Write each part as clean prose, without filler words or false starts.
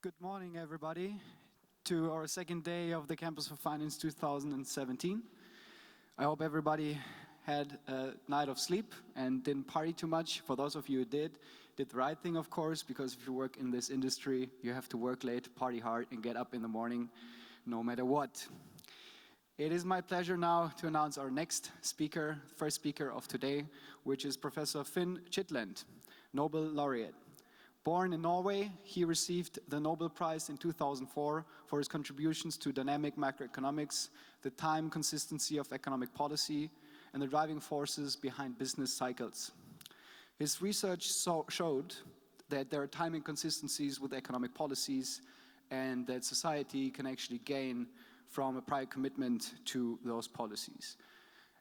Good morning, everybody, to our second day of the Campus for Finance 2017. I hope everybody had a night of sleep and didn't party too much. For those of you who did the right thing, of course, because if you work in this industry, you have to work late, party hard, and get up in the morning, no matter what. It is my pleasure now to announce our next speaker, first speaker of today, which is Professor Finn Kydland, Nobel Laureate. Born in Norway, he received the Nobel Prize in 2004 for his contributions to dynamic macroeconomics, the time consistency of economic policy, and the driving forces behind business cycles. His research showed that there are time inconsistencies with economic policies and that society can actually gain from a prior commitment to those policies.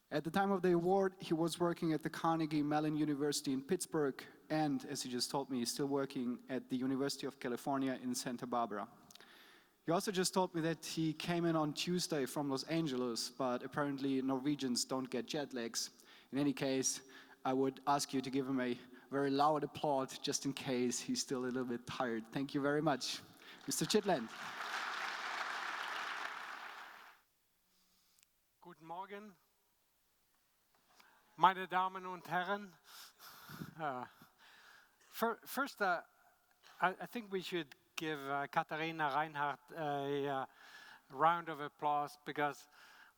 At the time of the award, he was working at the Carnegie Mellon University in Pittsburgh, and as he just told me, he's still working at the University of California in Santa Barbara. He also just told me that he came in on Tuesday from Los Angeles, but apparently Norwegians don't get jet lags. In any case, I would ask you to give him a very loud applause, just in case he's still a little bit tired. Thank you very much, Mr. Kydland. Guten Morgen, meine Damen und Herren. First, I think we should give Katharina Reinhardt a round of applause, because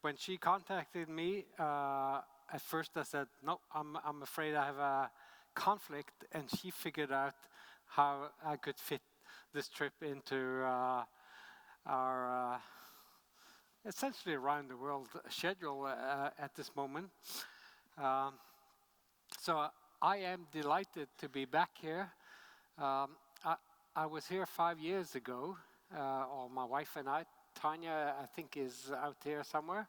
when she contacted me, at first I said, no, I'm afraid I have a conflict, and she figured out how I could fit this trip into our essentially around the world schedule at this moment. So I am delighted to be back here. I was here 5 years ago, or my wife and I. Tanya, I think, is out here somewhere.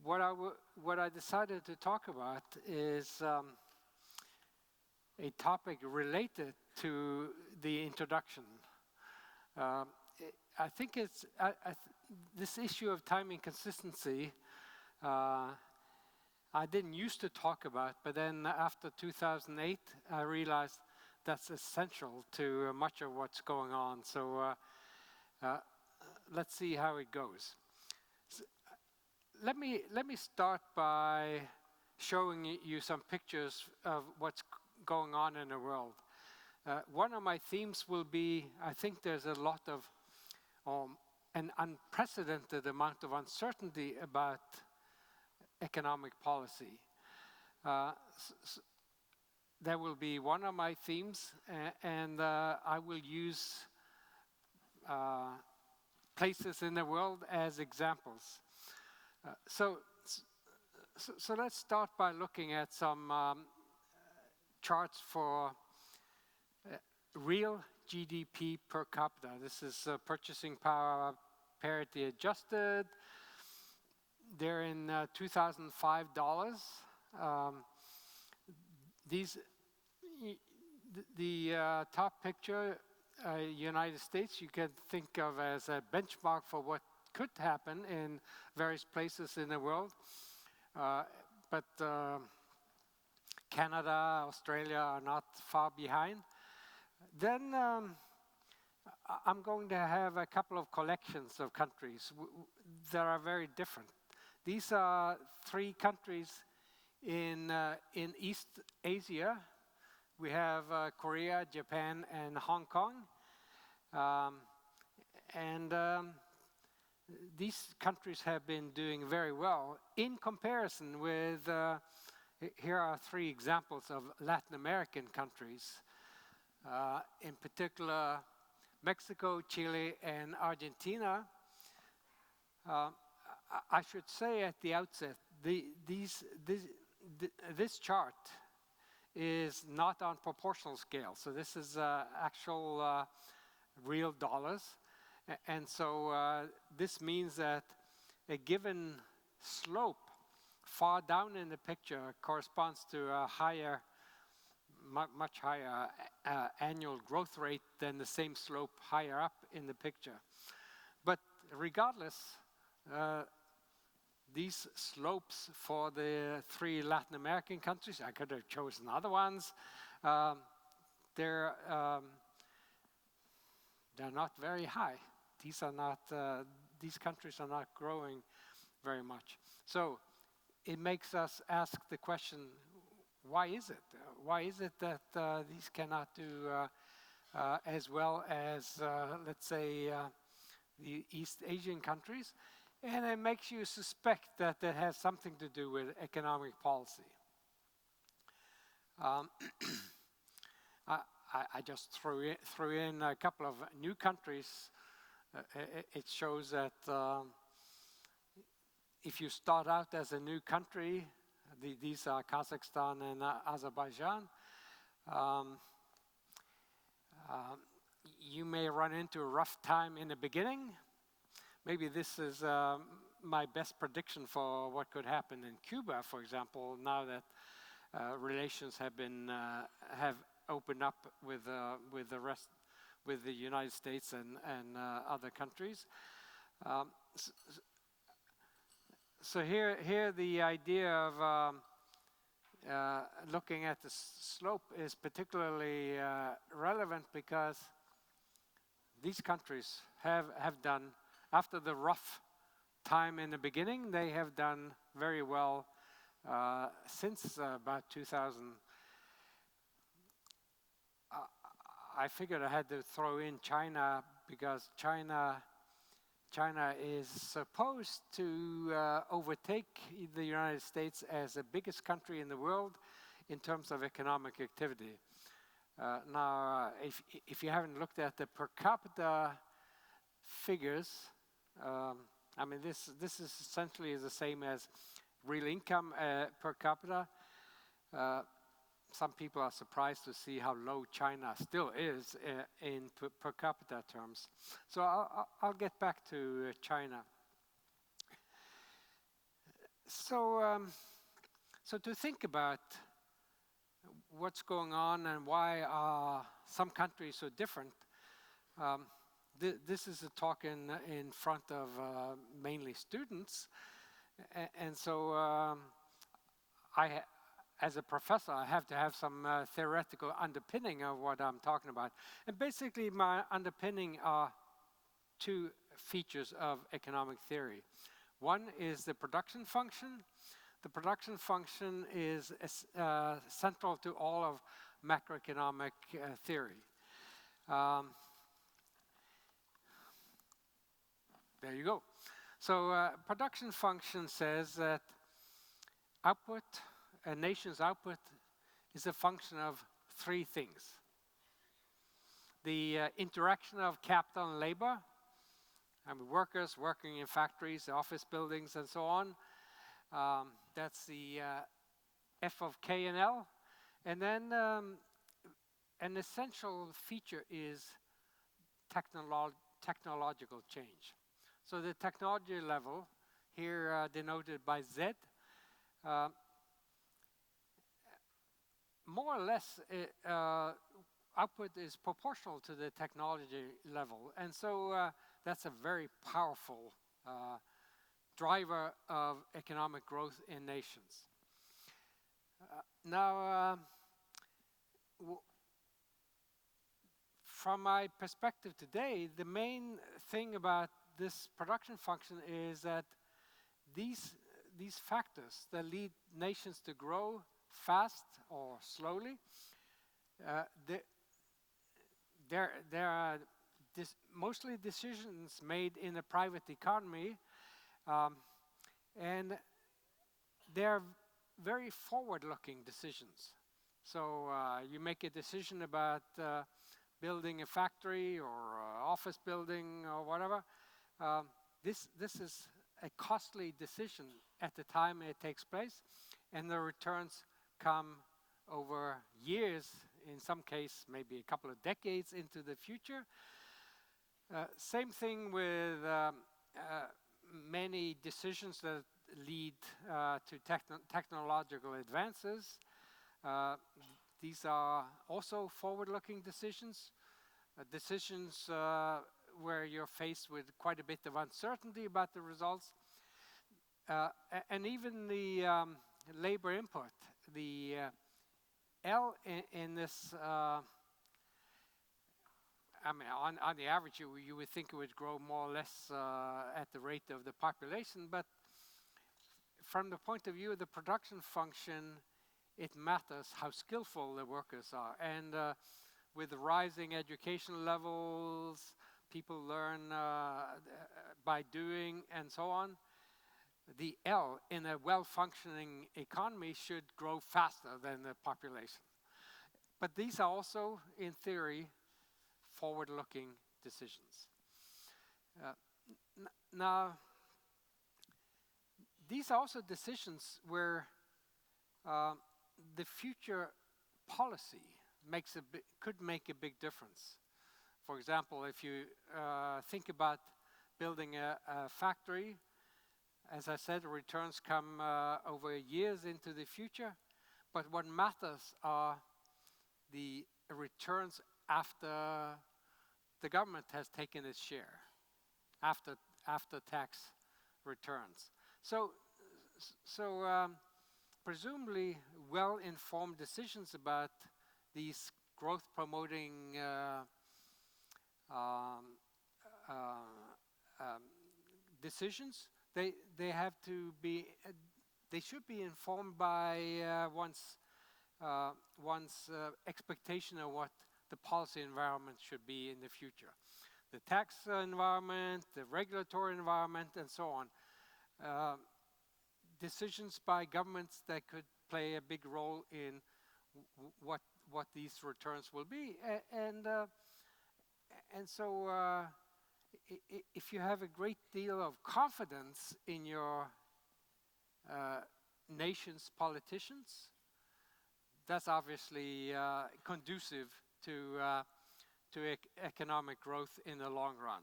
What I decided to talk about is a topic related to the introduction. I think it's this issue of time inconsistency. I didn't used to talk about, but then after 2008, I realized that's essential to much of what's going on. So let's see how it goes. So, let me start by showing you some pictures of what's going on in the world. One of my themes will be, I think there's a lot of an unprecedented amount of uncertainty about economic policy. That will be one of my themes, and I will use places in the world as examples. So let's start by looking at some charts for real GDP per capita. This is purchasing power parity adjusted. They're in 2005 dollars. The top picture, United States, you can think of as a benchmark for what could happen in various places in the world. But Canada, Australia are not far behind. Then I'm going to have a couple of collections of countries that are very different. These are 3 countries in East Asia. We have Korea, Japan, and Hong Kong. These countries have been doing very well in comparison with, here are 3 examples of Latin American countries. In particular, Mexico, Chile, and Argentina. I should say at the outset, this chart is not on proportional scale. So this is actual real dollars. And so this means that a given slope far down in the picture corresponds to a higher, much higher annual growth rate than the same slope higher up in the picture. But regardless, these slopes for the 3 Latin American countries, I could have chosen other ones, they're not very high. These countries are not growing very much. So it makes us ask the question, why is it? Why is it that these cannot do as well as, let's say, the East Asian countries? And it makes you suspect that it has something to do with economic policy. I just threw in a couple of new countries. It shows that if you start out as a new country, these are Kazakhstan and Azerbaijan, you may run into a rough time in the beginning. Maybe this is my best prediction for what could happen in Cuba, for example, now that relations have opened up with the United States and other countries. So here the idea of looking at the slope is particularly relevant because these countries have done, after the rough time in the beginning, they have done very well since about 2000. I figured I had to throw in China because China is supposed to overtake the United States as the biggest country in the world in terms of economic activity. Now, if you haven't looked at the per capita figures, I mean, this is essentially the same as real income per capita. Some people are surprised to see how low China still is in per capita terms. So I'll get back to China. So to think about what's going on and why are some countries so different, this is a talk in front of mainly students, and so as a professor, I have to have some theoretical underpinning of what I'm talking about. And basically, my underpinning are two features of economic theory. One is the production function. The production function is central to all of macroeconomic theory. There you go. So production function says that output, a nation's output, is a function of three things. The interaction of capital and labor, I mean workers working in factories, office buildings, and so on. That's the F of K and L. And then an essential feature is technological change. So the technology level, here denoted by Z, more or less output is proportional to the technology level. And so that's a very powerful driver of economic growth in nations. Now, from my perspective today, the main thing about this production function is that these factors that lead nations to grow fast or slowly, there are mostly decisions made in the private economy, and they're very forward-looking decisions. So you make a decision about building a factory or office building or whatever. This is a costly decision at the time it takes place, and the returns come over years, in some cases maybe a couple of decades into the future. Same thing with many decisions that lead to technological advances. These are also forward-looking decisions, decisions where you're faced with quite a bit of uncertainty about the results. And even the labor input, the L in this, I mean, on the average, you would think it would grow more or less at the rate of the population, but from the point of view of the production function, it matters how skillful the workers are. And with rising education levels, people learn by doing and so on. The L in a well-functioning economy should grow faster than the population. But these are also, in theory, forward-looking decisions. Now, these are also decisions where the future policy could make a big difference. For example, if you think about building a factory, as I said, returns come over years into the future, but what matters are the returns after the government has taken its share, after tax returns. So presumably well-informed decisions about these growth-promoting decisions, they have to be, they should be informed by one's expectation of what the policy environment should be in the future. The tax environment, the regulatory environment, and so on. Decisions by governments that could play a big role in what these returns will be. And so if you have a great deal of confidence in your nation's politicians, that's obviously conducive to economic growth in the long run.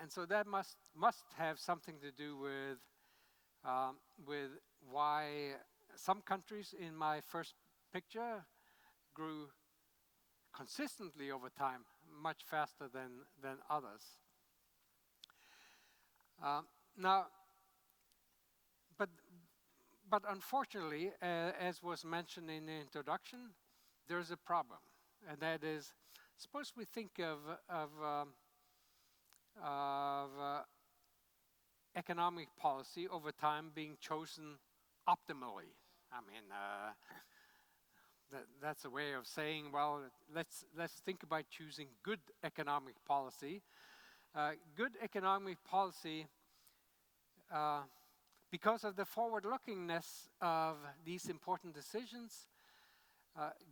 And so that must have something to do with why some countries in my first picture grew consistently over time, much faster than others. Now, but unfortunately, as was mentioned in the introduction, there's a problem, and that is, suppose we think of economic policy over time being chosen optimally. I mean, that's a way of saying, well, let's think about choosing good economic policy. Good economic policy, because of the forward-lookingness of these important decisions,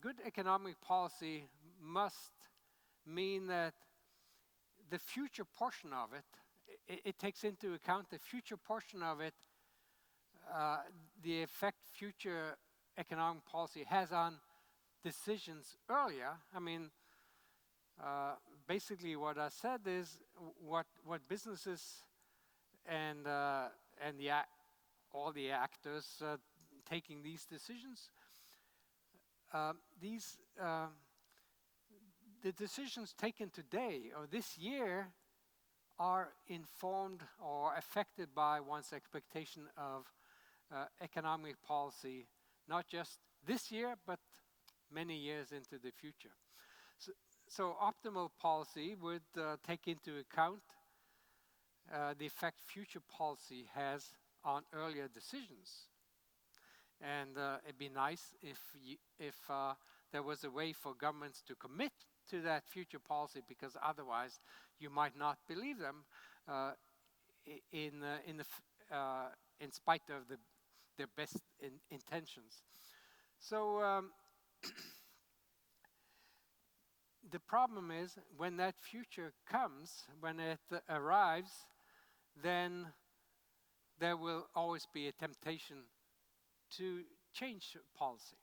good economic policy must mean that the future portion of it takes into account the future portion of it, the effect future economic policy has on decisions earlier. I mean, basically what I said is what businesses and all the actors taking these decisions, the decisions taken today or this year are informed or affected by one's expectation of economic policy, not just this year, but many years into the future. So optimal policy would take into account the effect future policy has on earlier decisions. And it'd be nice if there was a way for governments to commit to that future policy, because otherwise you might not believe them in spite of their best intentions. So the problem is when that future comes, when it arrives, then there will always be a temptation to change policy.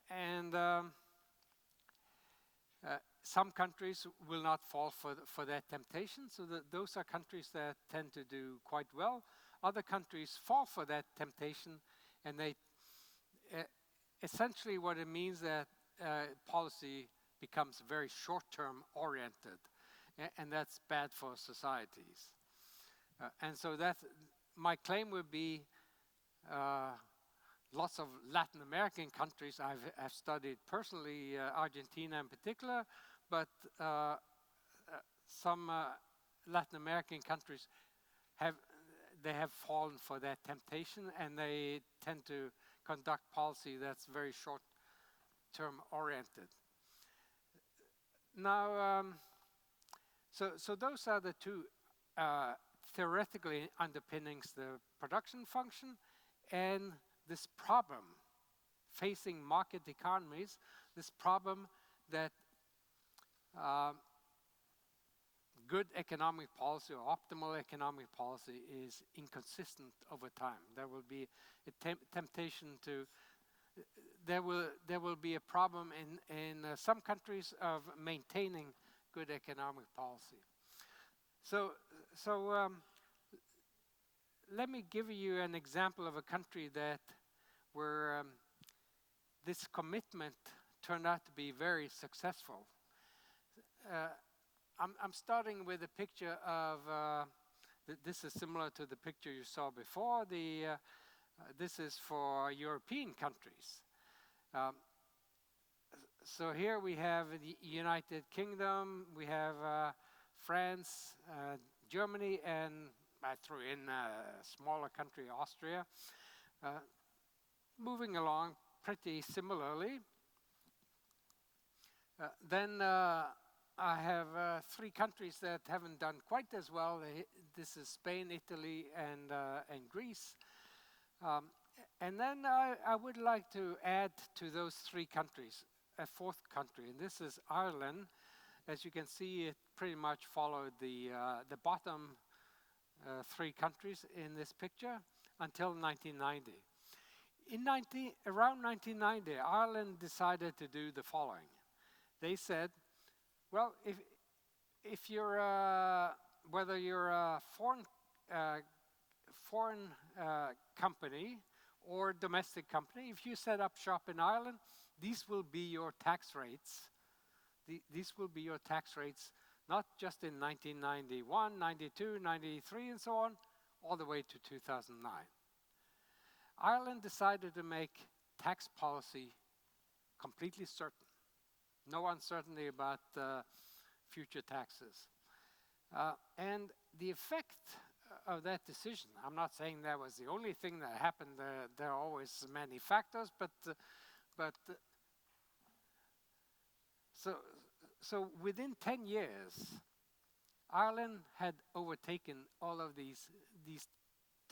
And some countries will not fall for that temptation, so those are countries that tend to do quite well. Other countries fall for that temptation, and they essentially what it means that policy becomes very short-term oriented, and that's bad for societies. And so that's my claim would be lots of Latin American countries I've studied personally, Argentina in particular, but some Latin American countries have fallen for that temptation, and they tend to conduct policy that's very short-term oriented. Now, so those are the two theoretically underpinnings: the production function and this problem facing market economies, this problem that good economic policy or optimal economic policy is inconsistent over time. There will be a temptation to, there will be a problem in some countries of maintaining good economic policy. So let me give you an example of a country where this commitment turned out to be very successful. I'm starting with a picture of, this is similar to the picture you saw before. This is for European countries. So here we have the United Kingdom, we have France, Germany, and I threw in a smaller country, Austria, moving along pretty similarly. Then I have three countries that haven't done quite as well. This is Spain, Italy, and Greece. And then I would like to add to those three countries a fourth country, and this is Ireland. As you can see, it pretty much followed the bottom three countries in this picture until 1990. Around 1990, Ireland decided to do the following. They said, well, if you're whether you're a foreign company or domestic company, if you set up shop in Ireland, these will be your tax rates. These will be your tax rates, not just in 1991, 92, 93, and so on, all the way to 2009. Ireland decided to make tax policy completely certain. No uncertainty about future taxes. And the effect of that decision, I'm not saying that was the only thing that happened, there are always many factors, but so within 10 years, Ireland had overtaken all of these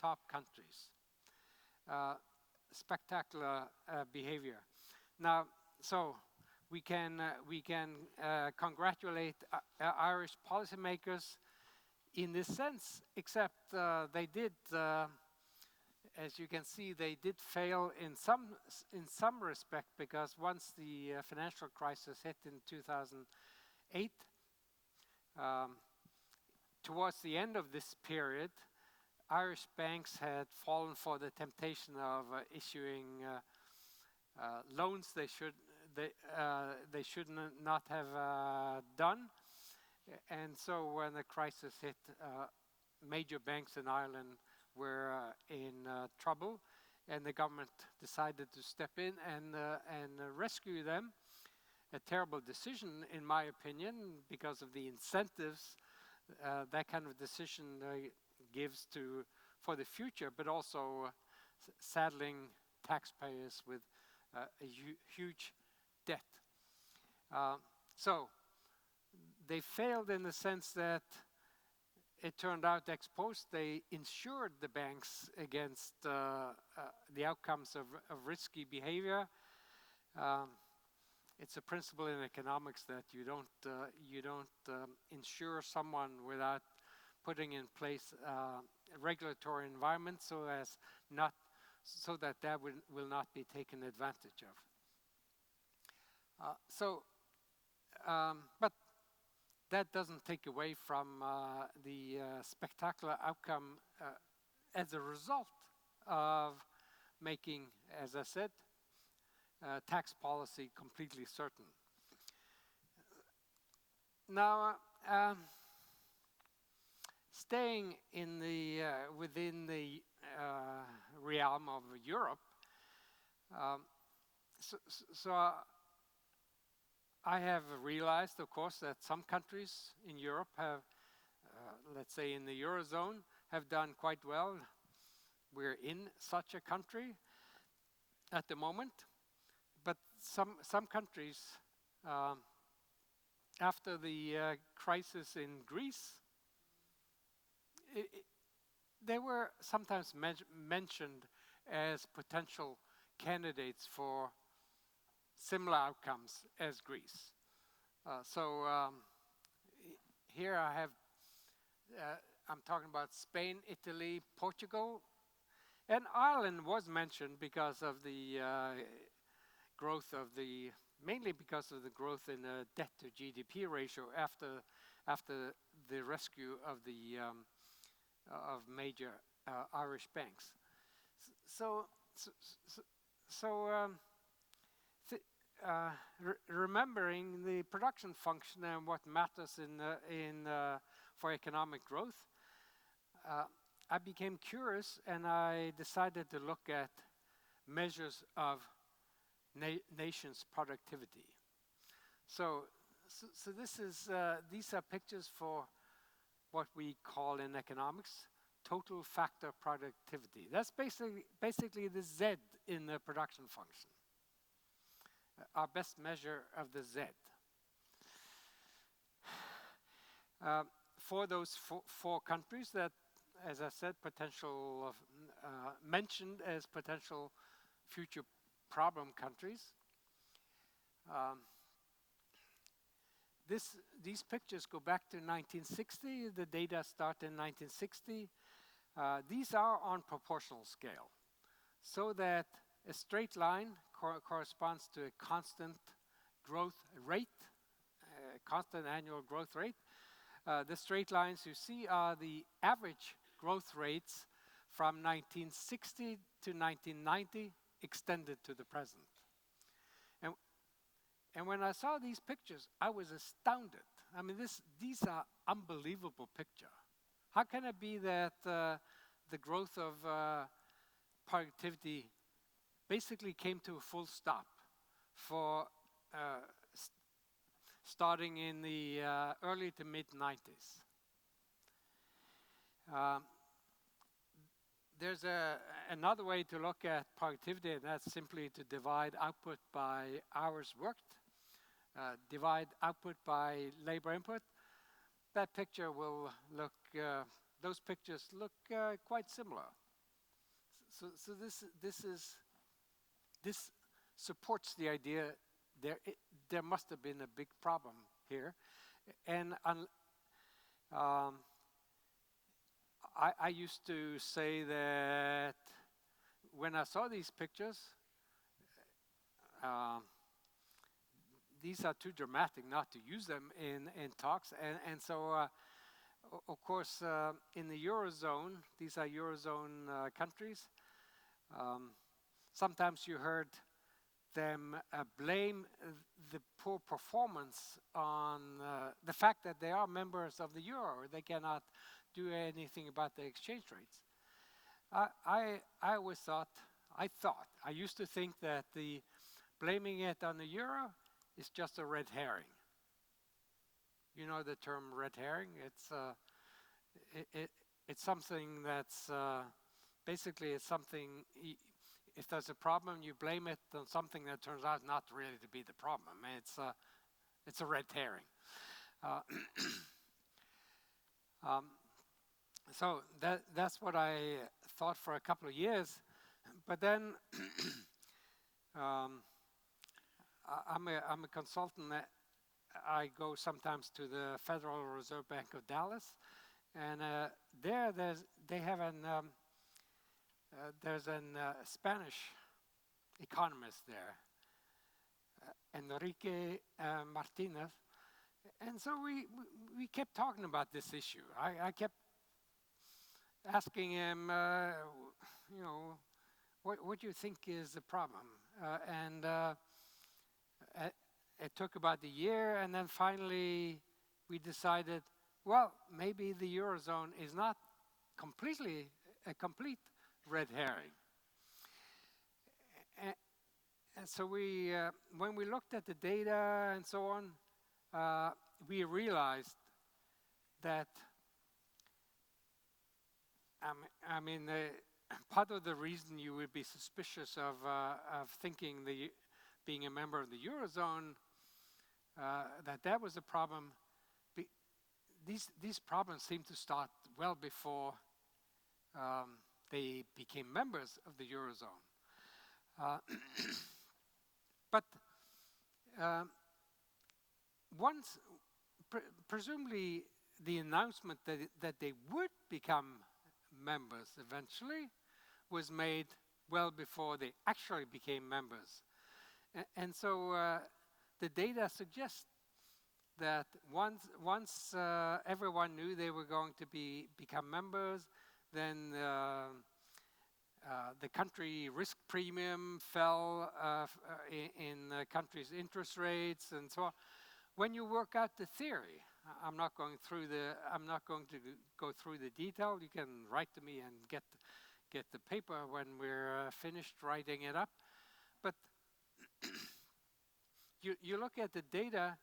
top countries. Spectacular behavior. Now, so we can congratulate Irish policymakers in this sense, except they did, as you can see, they did fail in some respect, because once the financial crisis hit in 2008, towards the end of this period, Irish banks had fallen for the temptation of issuing loans they should not have done. And so when the crisis hit, major banks in Ireland were in trouble, and the government decided to step in and rescue them. A terrible decision, in my opinion, because of the incentives that kind of decision gives for the future, but also saddling taxpayers with a huge debt. So they failed in the sense that it turned out ex post they insured the banks against the outcomes of risky behavior. It's a principle in economics that you don't insure someone without putting in place a regulatory environment so that will not be taken advantage of. But that doesn't take away from the spectacular outcome as a result of making, as I said, tax policy completely certain. Now, staying in within the realm of Europe, So I have realized, of course, that some countries in Europe have, let's say in the Eurozone, have done quite well. We're in such a country at the moment, but some countries, after the crisis in Greece, they were sometimes mentioned as potential candidates for similar outcomes as Greece. Here I have, I'm talking about Spain, Italy, Portugal, and Ireland was mentioned because of the growth of the, mainly because of the growth in the debt to GDP ratio after the rescue of the of major Irish banks. Remembering the production function and what matters for economic growth, I became curious and I decided to look at measures of nations' productivity. These are pictures for what we call in economics total factor productivity. That's basically the Z in the production function, our best measure of the Z. For those four countries that, as I said, mentioned as potential future problem countries, these pictures go back to 1960. The data start in 1960. These are on proportional scale, so that a straight line corresponds to a constant growth rate, constant annual growth rate. The straight lines you see are the average growth rates from 1960 to 1990 extended to the present. And when I saw these pictures, I was astounded. I mean, these are unbelievable pictures. How can it be that the growth of productivity basically came to a full stop for starting in the early to mid-90s? There's another way to look at productivity, and that's simply to divide output by hours worked, divide output by labor input. That picture will look, those pictures look quite similar. So this supports the idea there must have been a big problem here, and I used to say that when I saw these pictures, these are too dramatic not to use them in talks, and so of course in the Eurozone, these are Eurozone countries, sometimes you heard them blame the poor performance on the fact that they are members of the euro. They cannot do anything about the exchange rates. I used to think that the blaming it on the euro is just a red herring. You know the term red herring? It's something that's basically it's something. If there's a problem, you blame it on something that turns out not really to be the problem. It's a red herring. So that's what I thought for a couple of years, but then I'm a consultant. I go sometimes to the Federal Reserve Bank of Dallas, and there's a Spanish economist there, Enrique Martinez, and so we kept talking about this issue. I kept asking him, what do you think is the problem? It took about a year, and then finally we decided, well, maybe the Eurozone is not a complete red herring. And so when we looked at the data and so on, we realized that, part of the reason you would be suspicious of thinking being a member of the Eurozone, that was a problem. These problems seem to start well before they became members of the Eurozone. But once, presumably, the announcement that they would become members eventually was made well before they actually became members. And so the data suggests that once everyone knew they were going to become members, then the country risk premium fell in the country's interest rates and so on. When you work out the theory, I'm not going to go through the detail. You can write to me and get the paper when we're finished writing it up. But you look at the data,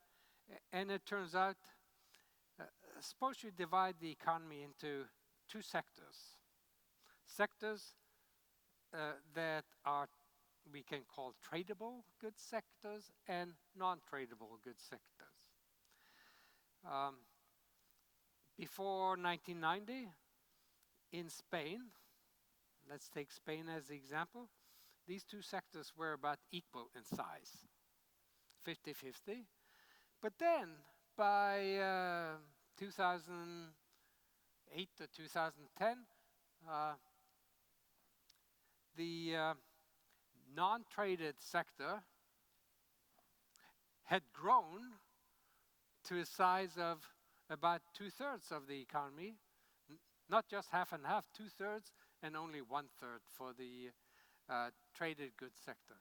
and it turns out, suppose you divide the economy into two sectors. Sectors that we can call tradable goods sectors and non-tradable goods sectors. Before 1990, in Spain, let's take Spain as the example, these two sectors were about equal in size, 50-50. But then, by 2008 to 2010, the non-traded sector had grown to a size of about 2/3 of the economy, not just half and half, 2/3, and only 1/3 for the traded goods sector.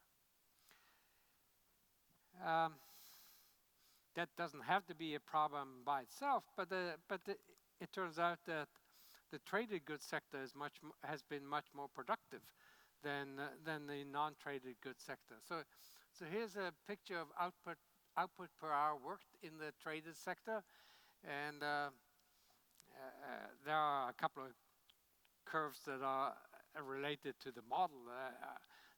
That doesn't have to be a problem by itself, but it turns out that the traded goods sector has been much more productive than the non-traded goods sector. So here's a picture of output per hour worked in the traded sector, and there are a couple of curves that are related to the model.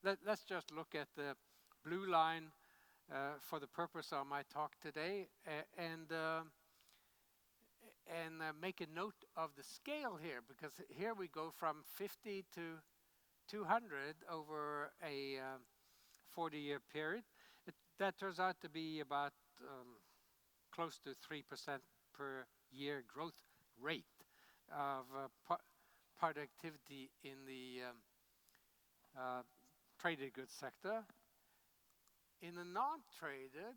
Let's just look at the blue line for the purpose of my talk today, and make a note of the scale here, because here we go from 50 to 200 over a 40-year period. That turns out to be about close to 3% per year growth rate of productivity in the traded goods sector. In the non-traded,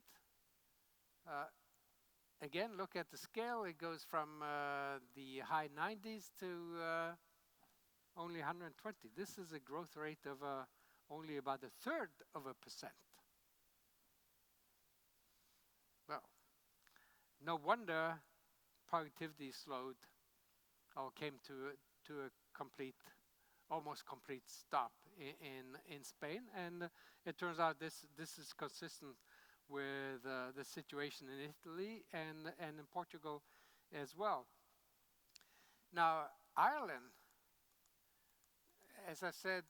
again, look at the scale. It goes from the high 90s to only 120. This is a growth rate of only about 1/3%. Well, no wonder productivity slowed or came to a almost complete stop in Spain, and it turns out this is consistent with the situation in Italy and in Portugal as well. Now, Ireland, as I said,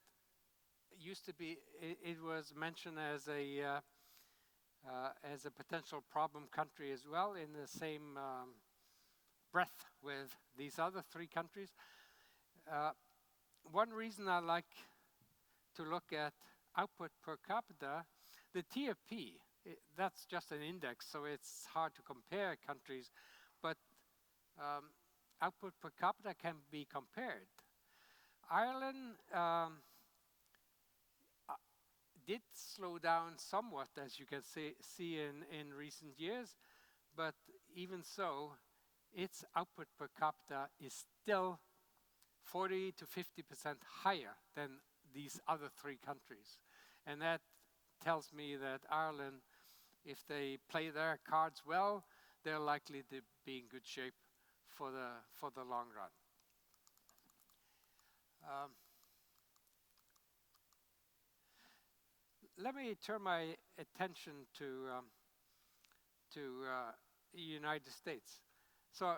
used to be, it was mentioned as a potential problem country as well, in the same breath with these other three countries. One reason I like to look at output per capita, the TFP, that's just an index, so it's hard to compare countries, but output per capita can be compared. Ireland did slow down somewhat, as you can see in recent years, but even so, its output per capita is still 40 to 50% higher than these other three countries. And that tells me that Ireland, if they play their cards well, they're likely to be in good shape for the long run. let me turn my attention to the United States. So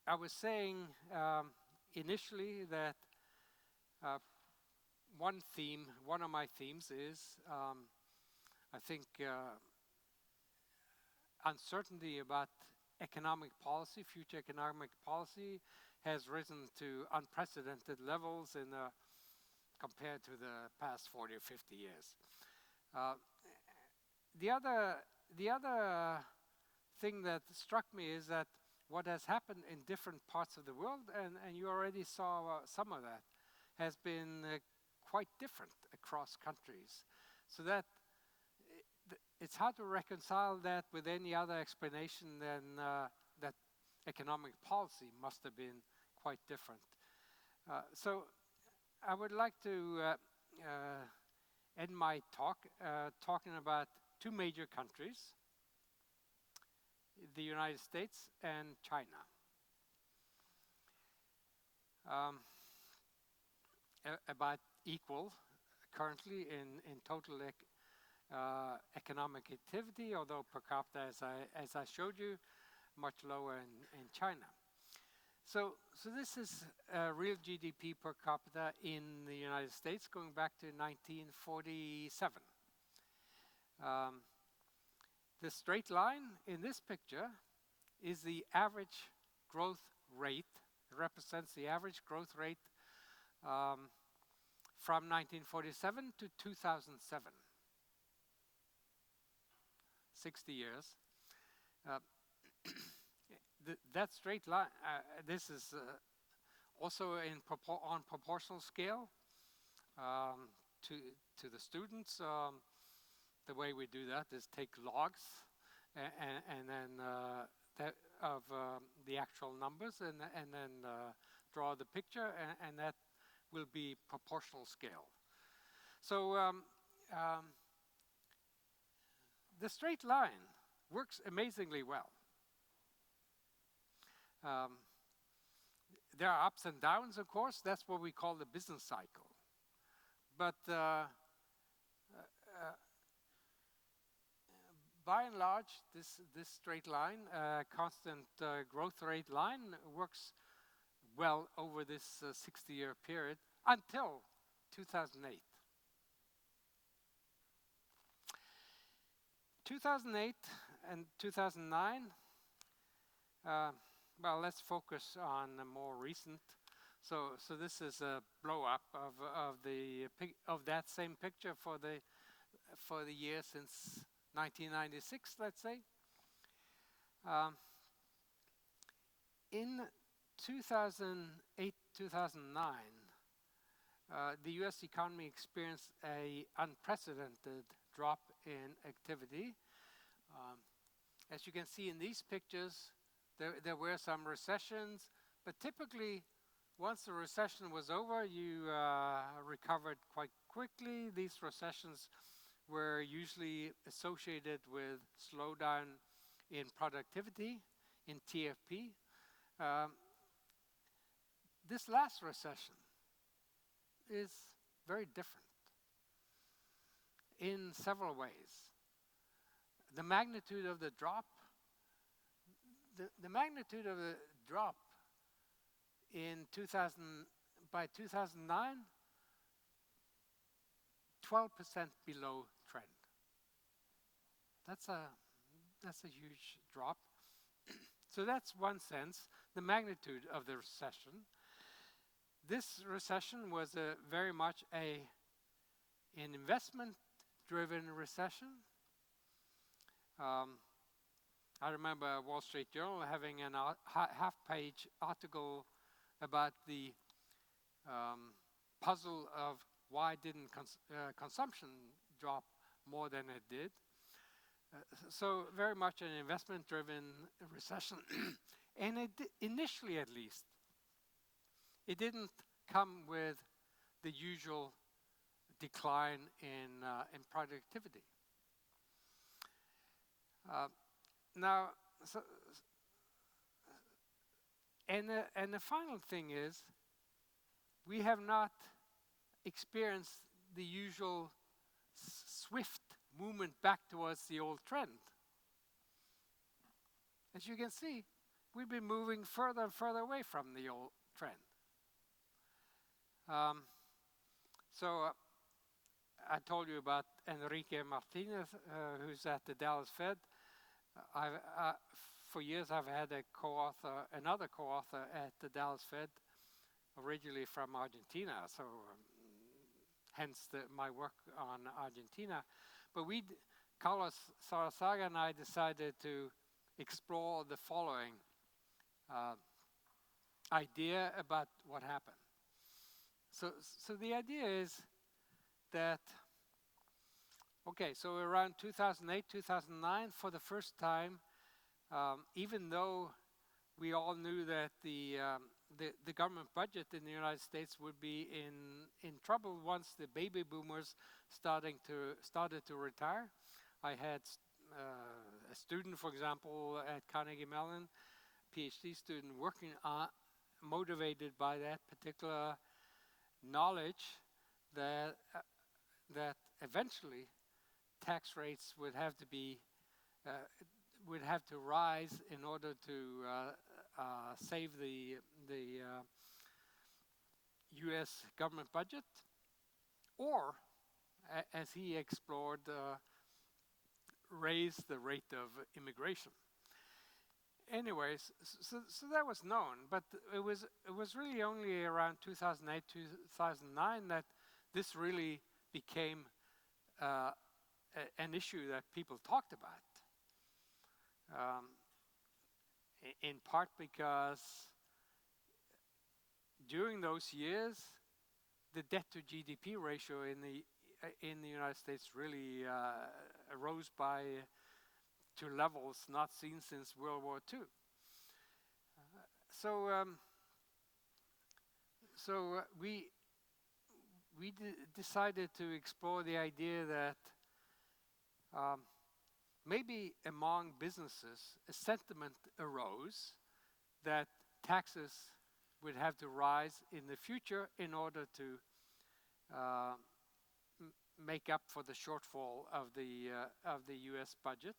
I was saying initially that one of my themes is, I think, uncertainty about economic policy, future economic policy, has risen to unprecedented levels compared to the past 40 or 50 years. The other thing that struck me is that what has happened in different parts of the world, and you already saw some of that, has been quite different across countries. So that it's hard to reconcile that with any other explanation than that economic policy must have been quite different. So I would like to end my talk talking about two major countries, the United States and China. About equal currently in total economic activity, although per capita, as I showed you, much lower in China. So this is real GDP per capita in the United States going back to 1947. The straight line in this picture is the average growth rate. It represents the average growth rate from 1947 to 2007. 60 years. That straight line, this is also on proportional scale to the students. The way we do that is take logs and then that of the actual numbers and then draw the picture, and that will be proportional scale. So the straight line works amazingly well. There are ups and downs, of course. That's what we call the business cycle. But by and large, this straight line, constant growth rate line, works well over this 60-year period until 2008. 2008 and 2009. Well, let's focus on the more recent. So this is a blow up of that same picture for the year since 1996, let's say. In 2008, 2009, the U.S. economy experienced an unprecedented drop in activity. As you can see in these pictures, there were some recessions, but typically, once the recession was over, you recovered quite quickly. These recessions were usually associated with slowdown in productivity, in TFP. This last recession is very different in several ways. The magnitude of the drop, the magnitude of the drop in 2009, 12% below trend. That's a huge drop. So that's one sense, the magnitude of the recession. This recession was very much an investment-driven recession. I remember Wall Street Journal having a half-page article about the puzzle of why didn't consumption drop more than it did. So very much an investment-driven recession. And initially, at least, it didn't come with the usual decline in productivity. And the final thing is, we have not experienced the usual swift movement back towards the old trend. As you can see, we've been moving further and further away from the old trend. I told you about Enrique Martinez, who's at the Dallas Fed. For years I've had another co-author at the Dallas Fed, originally from Argentina, so hence my work on Argentina. But Carlos Sarazaga and I decided to explore the following idea about what happened. So the idea is that, okay, so around 2008, 2009, for the first time, even though we all knew that the government budget in the United States would be in trouble once the baby boomers started to retire. I had a student, for example, at Carnegie Mellon, PhD student, working on, motivated by that particular knowledge that eventually tax rates would have to rise in order to save the U.S. government budget, or, as he explored, raise the rate of immigration. Anyways, so that was known, but it was really only around 2008, 2009 that this really became an issue that people talked about. In part because during those years, the debt to GDP ratio in the United States really rose to levels not seen since World War II. So we decided to explore the idea that maybe among businesses a sentiment arose that taxes would have to rise in the future in order to make up for the shortfall of the U.S. budget.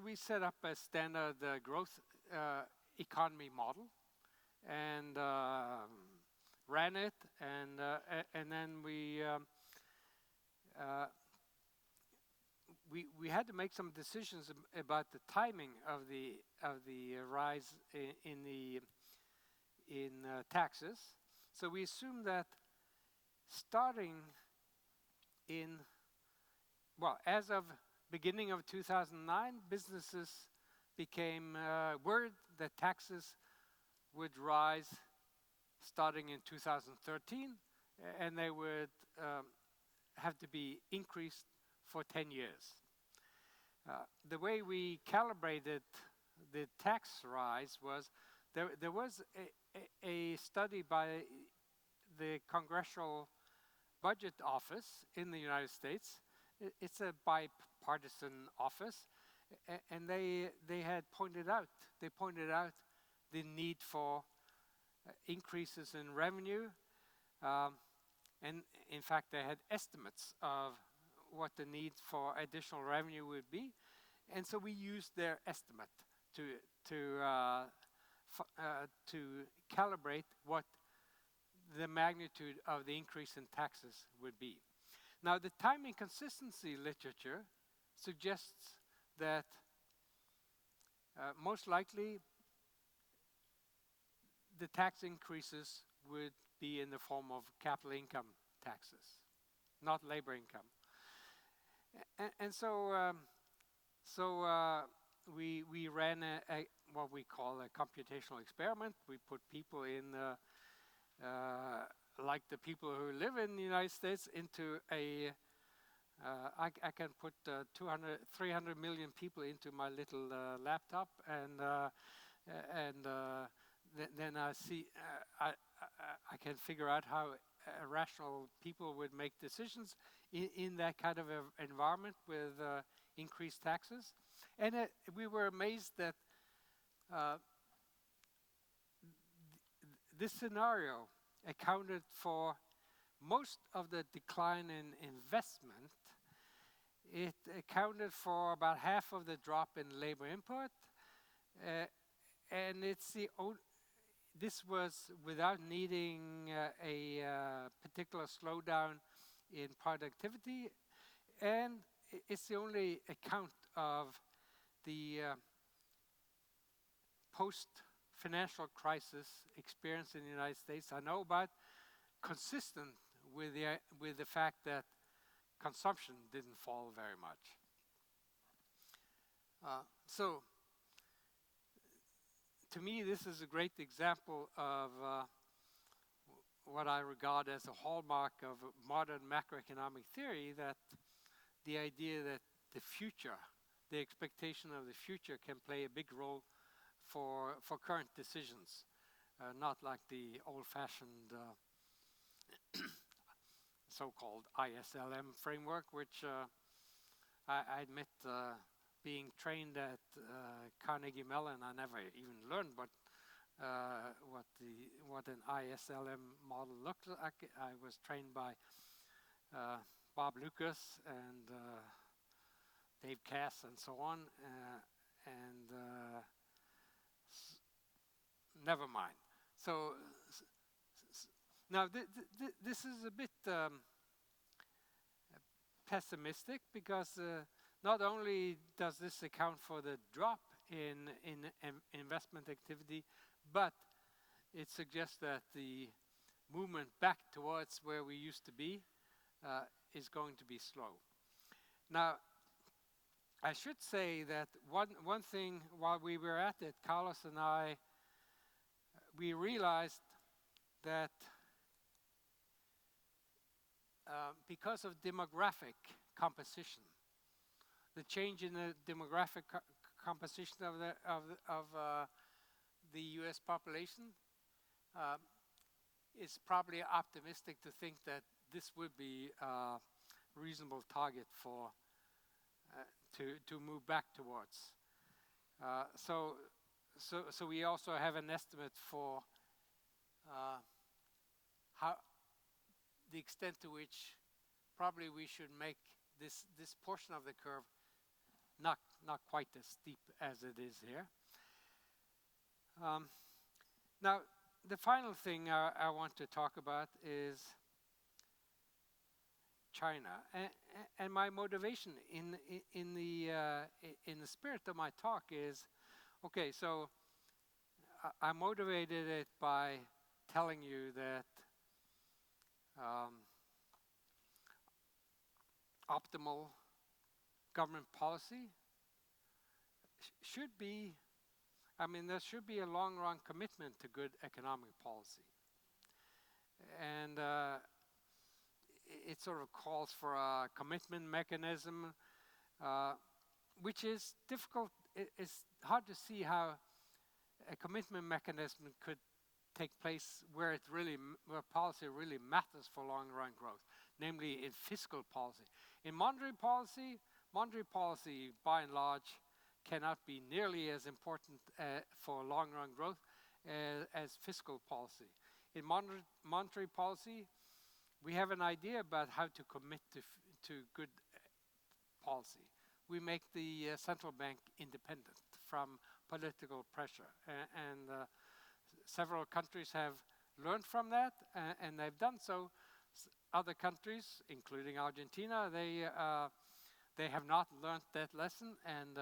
We set up a standard growth economy model and ran it, and then we had to make some decisions about the timing of the rise in taxes. So we assumed that starting as of beginning of 2009, businesses became worried that taxes would rise starting in 2013, and they would have to be increased for 10 years. The way we calibrated the tax rise was there was a study by the Congressional Budget Office in the United States. It's a bipartisan office, and they pointed out the need for increases in revenue, and in fact they had estimates of what the need for additional revenue would be, and so we used their estimate to calibrate what the magnitude of the increase in taxes would be. Now, the time inconsistency literature suggests that most likely the tax increases would be in the form of capital income taxes, not labor income. And so we ran what we call a computational experiment. We put people in, like the people who live in the United States, into I can put 300 million people into my little laptop, and then I see I can figure out how rational people would make decisions in that kind of environment with increased taxes. And we were amazed that Uh, this scenario accounted for most of the decline in investment. It accounted for about half of the drop in labor input, and this was without needing a particular slowdown in productivity, and it's the only account of the post-financial crisis experience in the United States I know about, consistent with the fact that consumption didn't fall very much. So, to me, this is a great example of what I regard as a hallmark of modern macroeconomic theory, that the idea that the future, the expectation of the future, can play a big role for current decisions, not like the old-fashioned so-called ISLM framework, which I admit, being trained at Carnegie Mellon, I never even learned what an ISLM model looked like. I was trained by Bob Lucas and Dave Cass and so on, and never mind. So now this is a bit pessimistic, because not only does this account for the drop in investment activity, but it suggests that the movement back towards where we used to be is going to be slow. Now, I should say that one thing while we were at it, Carlos and I, we realized that because of demographic composition, the change in the demographic composition of the U.S. population, it's probably optimistic to think that this would be a reasonable target for to move back towards. So we also have an estimate for how the extent to which probably we should make this portion of the curve not quite as steep as it is here. Now, the final thing I want to talk about is China, and my motivation in the spirit of my talk is, okay, so I motivated it by telling you that optimal government policy should be, there should be a long-run commitment to good economic policy. And it sort of calls for a commitment mechanism, which is difficult. It's hard to see how a commitment mechanism could take place where policy really matters for long-run growth, namely in fiscal policy. In monetary policy, by and large, cannot be nearly as important for long-run growth as fiscal policy. In monetary policy, we have an idea about how to commit to good policy. We make the central bank independent from political pressure, and several countries have learned from that, and they've done so. Other countries, including Argentina, they have not learned that lesson, and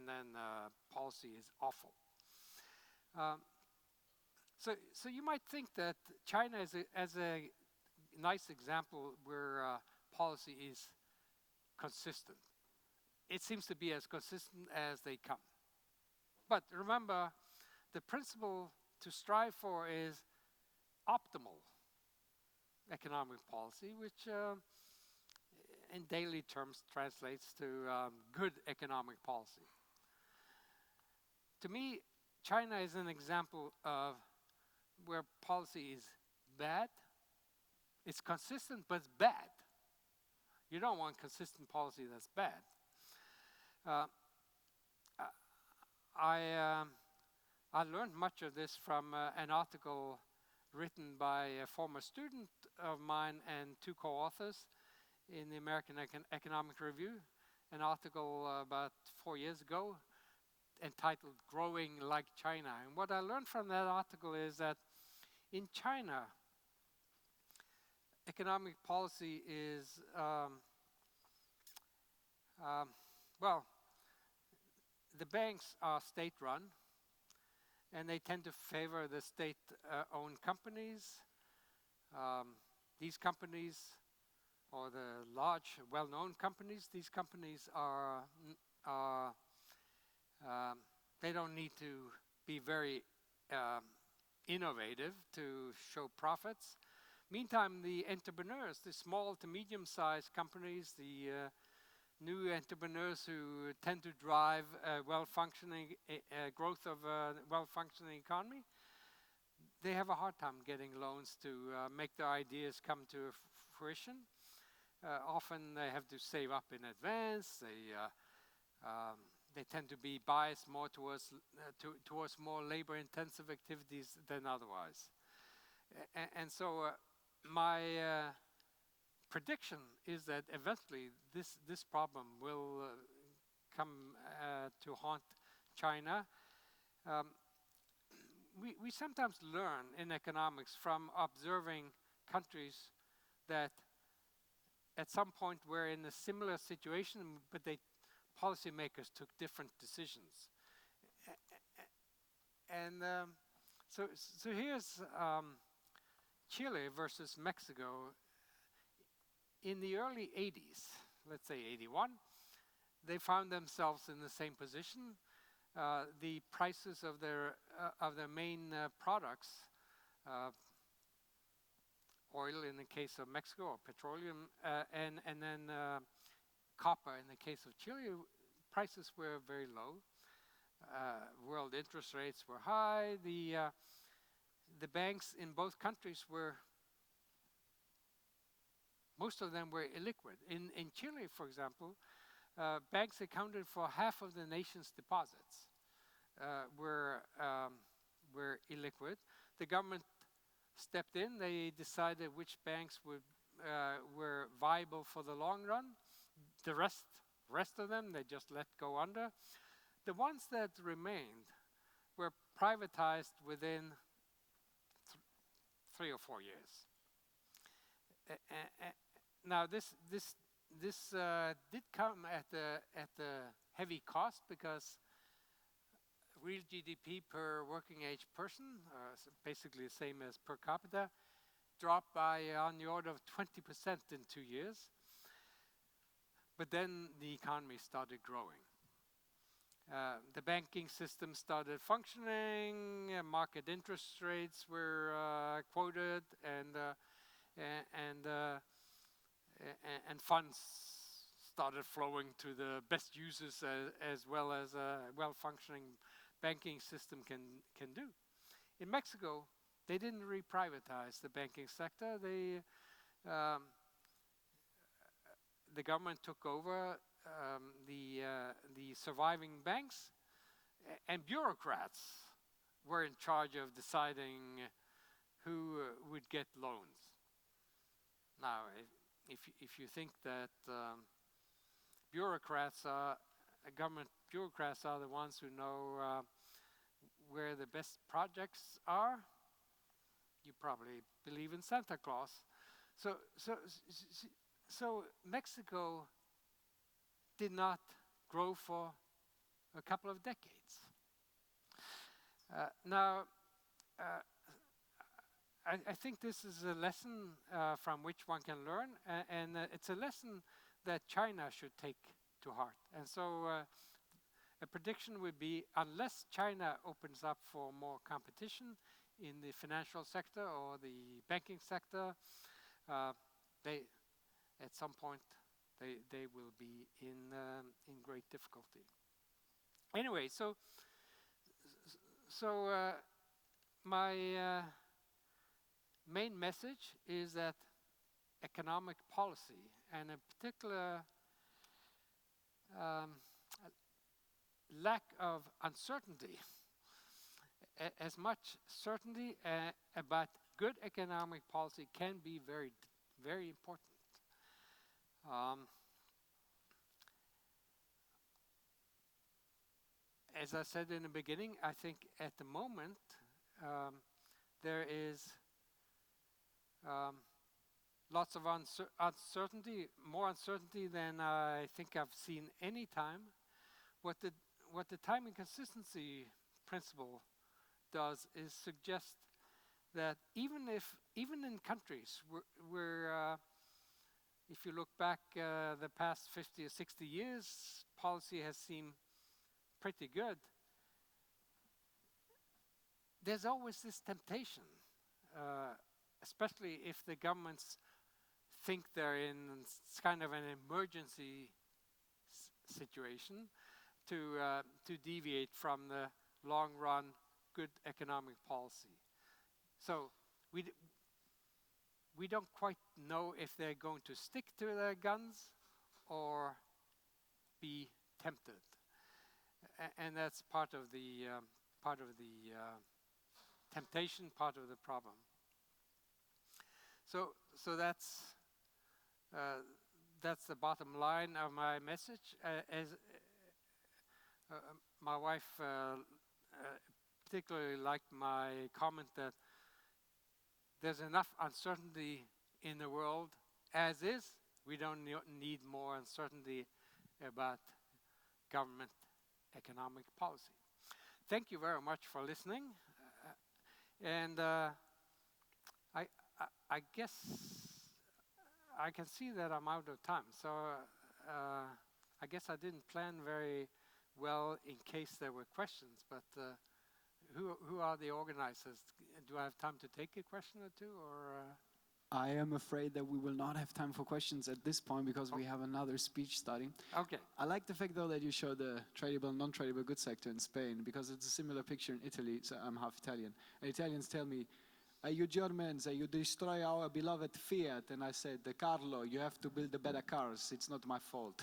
then policy is awful. So you might think that China is a nice example where policy is consistent. It seems to be as consistent as they come. But remember, the principle to strive for is optimal economic policy, which in daily terms translates to good economic policy. To me, China is an example of where policy is bad. It's consistent, but it's bad. You don't want consistent policy that's bad. I learned much of this from an article written by a former student of mine and two co-authors in the American Economic Review, an article about 4 years ago entitled Growing Like China. And what I learned from that article is that in China, economic policy is, well, the banks are state-run, and they tend to favor the state-owned companies. These companies, or the large, well-known companies, these companies are they don't need to be very innovative to show profits. Meantime, the entrepreneurs, the small to medium-sized companies, the new entrepreneurs who tend to drive well-functioning growth of a well-functioning economy, they have a hard time getting loans to make their ideas come to fruition. Often they have to save up in advance. They tend to be biased more towards more labor-intensive activities than otherwise. And so my prediction is that eventually this problem will come to haunt China. We sometimes learn in economics from observing countries that at some point were in a similar situation, but policymakers took different decisions. And so here's Chile versus Mexico. In the early 80s, let's say 81, they found themselves in the same position. The prices of their main products, oil in the case of Mexico, or petroleum, and then copper in the case of Chile, prices were very low. World interest rates were high. The banks in both countries most of them were illiquid. In Chile, for example, banks accounted for half of the nation's deposits were illiquid. The government stepped in. They decided which banks were viable for the long run. The rest of them, they just let go under. The ones that remained were privatized within 3 or 4 years. Now this did come at a heavy cost, because real GDP per working age person, basically the same as per capita, dropped by on the order of 20% in 2 years. But then the economy started growing. The banking system started functioning, market interest rates were quoted, and funds started flowing to the best users, as well as a well-functioning banking system can do. In Mexico, they didn't reprivatize the banking sector. The government took over the surviving banks, and bureaucrats were in charge of deciding who would get loans. Now, if you think that government bureaucrats are the ones who know where the best projects are, you probably believe in Santa Claus. So Mexico did not grow for a couple of decades. Now, I think this is a lesson from which one can learn, and it's a lesson that China should take to heart. And so a prediction would be, unless China opens up for more competition in the financial sector or the banking sector, at some point they will be in great difficulty. Anyway, so my main message is that economic policy, and in particular lack of uncertainty. As much certainty about good economic policy can be very, very important. As I said in the beginning, I think at the moment there is lots of uncertainty, more uncertainty than I think I've seen any time. What the time inconsistency principle does is suggest that even in countries where if you look back the past 50 or 60 years, policy has seemed pretty good, there's always this temptation, especially if the governments think they're in kind of an emergency situation, to deviate from the long-run good economic policy. So we don't quite know if they're going to stick to their guns or be tempted, and that's part of the temptation, part of the problem. So that's the bottom line of my message. As my wife particularly liked my comment that there's enough uncertainty in the world as is. We don't need more uncertainty about government economic policy. Thank you very much for listening. And I guess I can see that I'm out of time. So I guess I didn't plan very well in case there were questions, but who are the organizers? Do I have time to take a question or two, or? I am afraid that we will not have time for questions at this point because we have another speech starting. Okay. I like the fact though that you show the tradable, non-tradable goods sector in Spain, because it's a similar picture in Italy. So I'm half Italian. And Italians tell me, you Germans, you destroy our beloved Fiat. And I said, Carlo, you have to build the better cars. It's not my fault.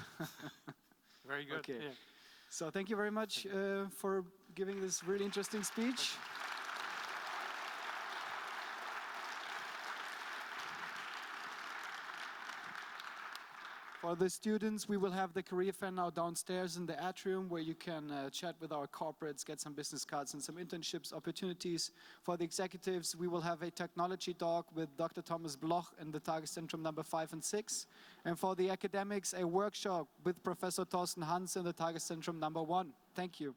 Very good. Okay. Yeah. So thank you very much for giving this really interesting speech. For the students, we will have the career fair now downstairs in the atrium, where you can chat with our corporates, get some business cards and some internships opportunities. For the executives, we will have a technology talk with Dr. Thomas Bloch in the Tageszentrum number 5 and 6. And for the academics, a workshop with Professor Thorsten Hans in the Tageszentrum number 1. Thank you.